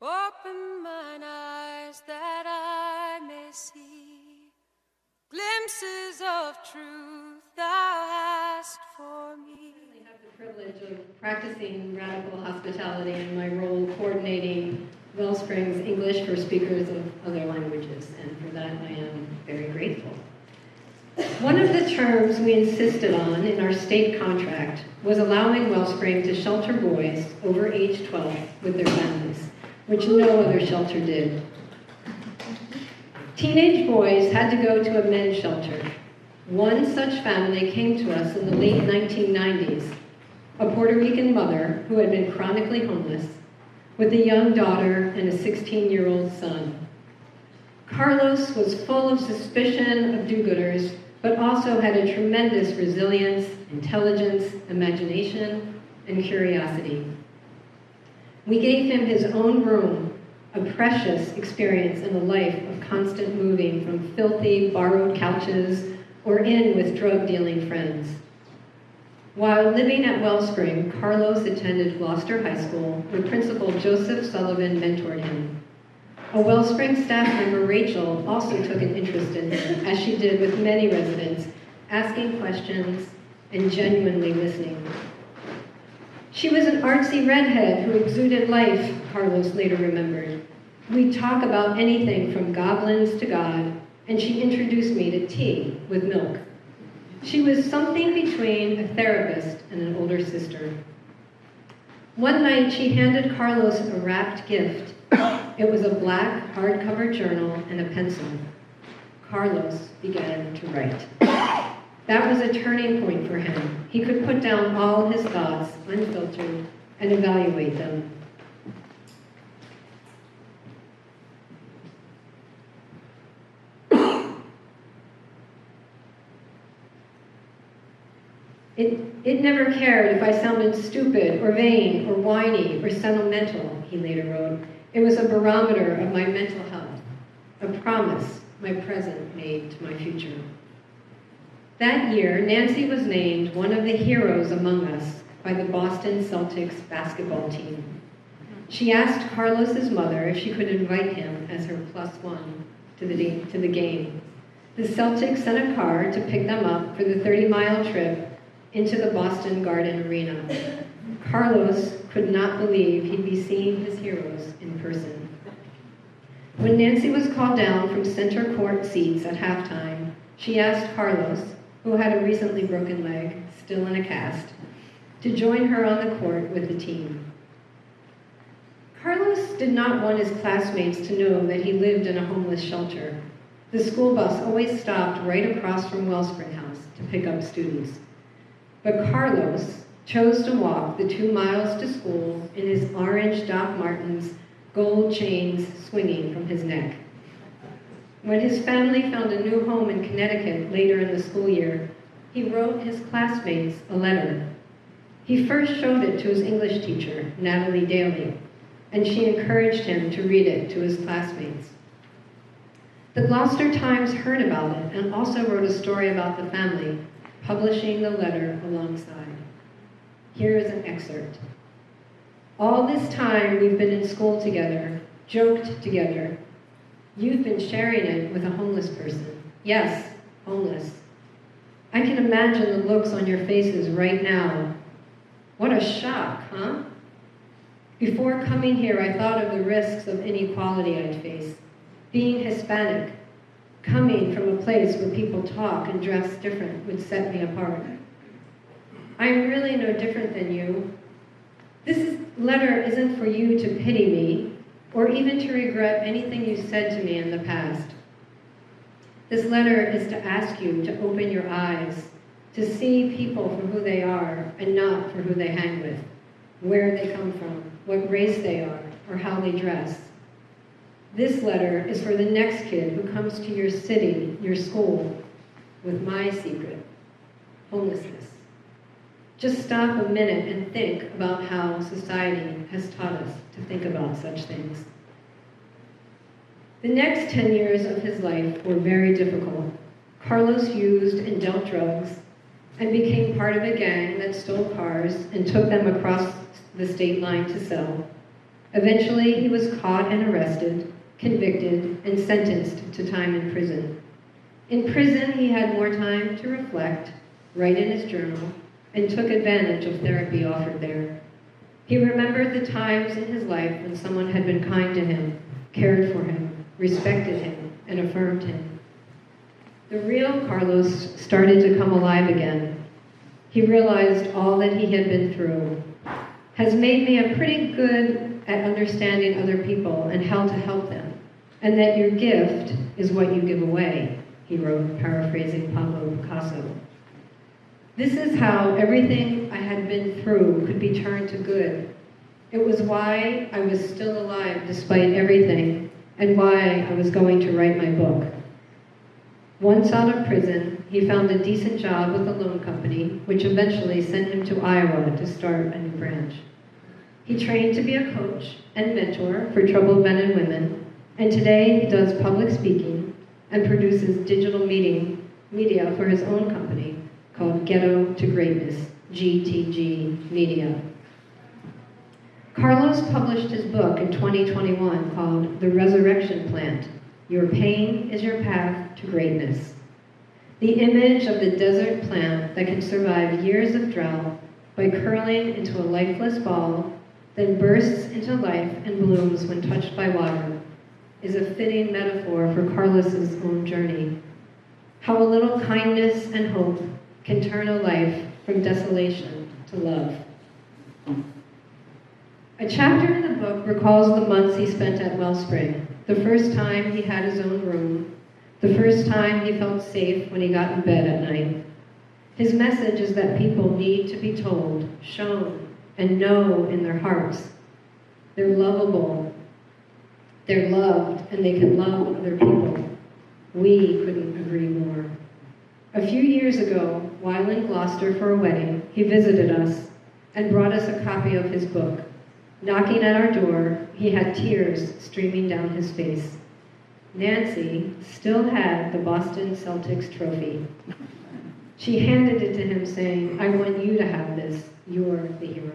Open mine eyes that I may see glimpses of truth thou hast for me. I have the privilege of practicing radical hospitality in my role coordinating Wellspring's English for speakers of other languages, and for that I am very grateful. One of the terms we insisted on in our state contract was allowing Wellspring to shelter boys over age 12 with their families, which no other shelter did. Teenage boys had to go to a men's shelter. One such family came to us in the late 1990s, a Puerto Rican mother who had been chronically homeless, with a young daughter and a 16-year-old son. Carlos was full of suspicion of do-gooders, but also had a tremendous resilience, intelligence, imagination, and curiosity. We gave him his own room, a precious experience in a life of constant moving from filthy, borrowed couches or in with drug-dealing friends. While living at Wellspring, Carlos attended Gloucester High School, where Principal Joseph Sullivan mentored him. A Wellspring staff member, Rachel, also took an interest in him, as she did with many residents, asking questions and genuinely listening. She was an artsy redhead who exuded life, Carlos later remembered. We'd talk about anything from goblins to God, and she introduced me to tea with milk. She was something between a therapist and an older sister. One night, she handed Carlos a wrapped gift. It was a black hardcover journal and a pencil. Carlos began to write. That was a turning point for him. He could put down all his thoughts, unfiltered, and evaluate them. It never cared if I sounded stupid or vain or whiny or sentimental, he later wrote. It was a barometer of my mental health, a promise my present made to my future. That year, Nancy was named one of the heroes among us by the Boston Celtics basketball team. She asked Carlos's mother if she could invite him as her +1 to the game. The Celtics sent a car to pick them up for the 30-mile trip into the Boston Garden Arena. Carlos could not believe he'd be seeing his heroes in person. When Nancy was called down from center court seats at halftime, she asked Carlos, who had a recently broken leg, still in a cast, to join her on the court with the team. Carlos did not want his classmates to know that he lived in a homeless shelter. The school bus always stopped right across from Wellspring House to pick up students. But Carlos chose to walk the 2 miles to school in his orange Doc Martens, gold chains swinging from his neck. When his family found a new home in Connecticut later in the school year, he wrote his classmates a letter. He first showed it to his English teacher, Natalie Daly, and she encouraged him to read it to his classmates. The Gloucester Times heard about it and also wrote a story about the family, publishing the letter alongside. Here is an excerpt. All this time we've been in school together, joked together. You've been sharing it with a homeless person. Yes, homeless. I can imagine the looks on your faces right now. What a shock, huh? Before coming here, I thought of the risks of inequality I'd face. Being Hispanic, coming from a place where people talk and dress different would set me apart. I'm really no different than you. This letter isn't for you to pity me or even to regret anything you said to me in the past. This letter is to ask you to open your eyes, to see people for who they are and not for who they hang with, where they come from, what race they are, or how they dress. This letter is for the next kid who comes to your city, your school, with my secret, homelessness. Just stop a minute and think about how society has taught us to think about such things. The next 10 years of his life were very difficult. Carlos used and dealt drugs and became part of a gang that stole cars and took them across the state line to sell. Eventually, he was caught and arrested, convicted, and sentenced to time in prison. In prison, he had more time to reflect, write in his journal, and took advantage of therapy offered there. He remembered the times in his life when someone had been kind to him, cared for him, respected him, and affirmed him. The real Carlos started to come alive again. He realized all that he had been through has made me a pretty good at understanding other people and how to help them, and that your gift is what you give away, he wrote, paraphrasing Pablo Picasso. This is how everything I had been through could be turned to good. It was why I was still alive despite everything, and why I was going to write my book. Once out of prison, he found a decent job with a loan company, which eventually sent him to Iowa to start a new branch. He trained to be a coach and mentor for troubled men and women, and today he does public speaking and produces digital media for his own company called Ghetto to Greatness, GTG Media. Carlos published his book in 2021 called The Resurrection Plant, Your Pain is Your Path to Greatness. The image of the desert plant that can survive years of drought by curling into a lifeless ball, then bursts into life and blooms when touched by water, is a fitting metaphor for Carlos's own journey. How a little kindness and hope can turn a life from desolation to love. A chapter in the book recalls the months he spent at Wellspring, the first time he had his own room, the first time he felt safe when he got in bed at night. His message is that people need to be told, shown, and know in their hearts. They're lovable, they're loved, and they can love other people. We couldn't agree more. A few years ago, while in Gloucester for a wedding, he visited us and brought us a copy of his book. Knocking at our door, he had tears streaming down his face. Nancy still had the Boston Celtics trophy. She handed it to him saying, "I want you to have this. You're the hero."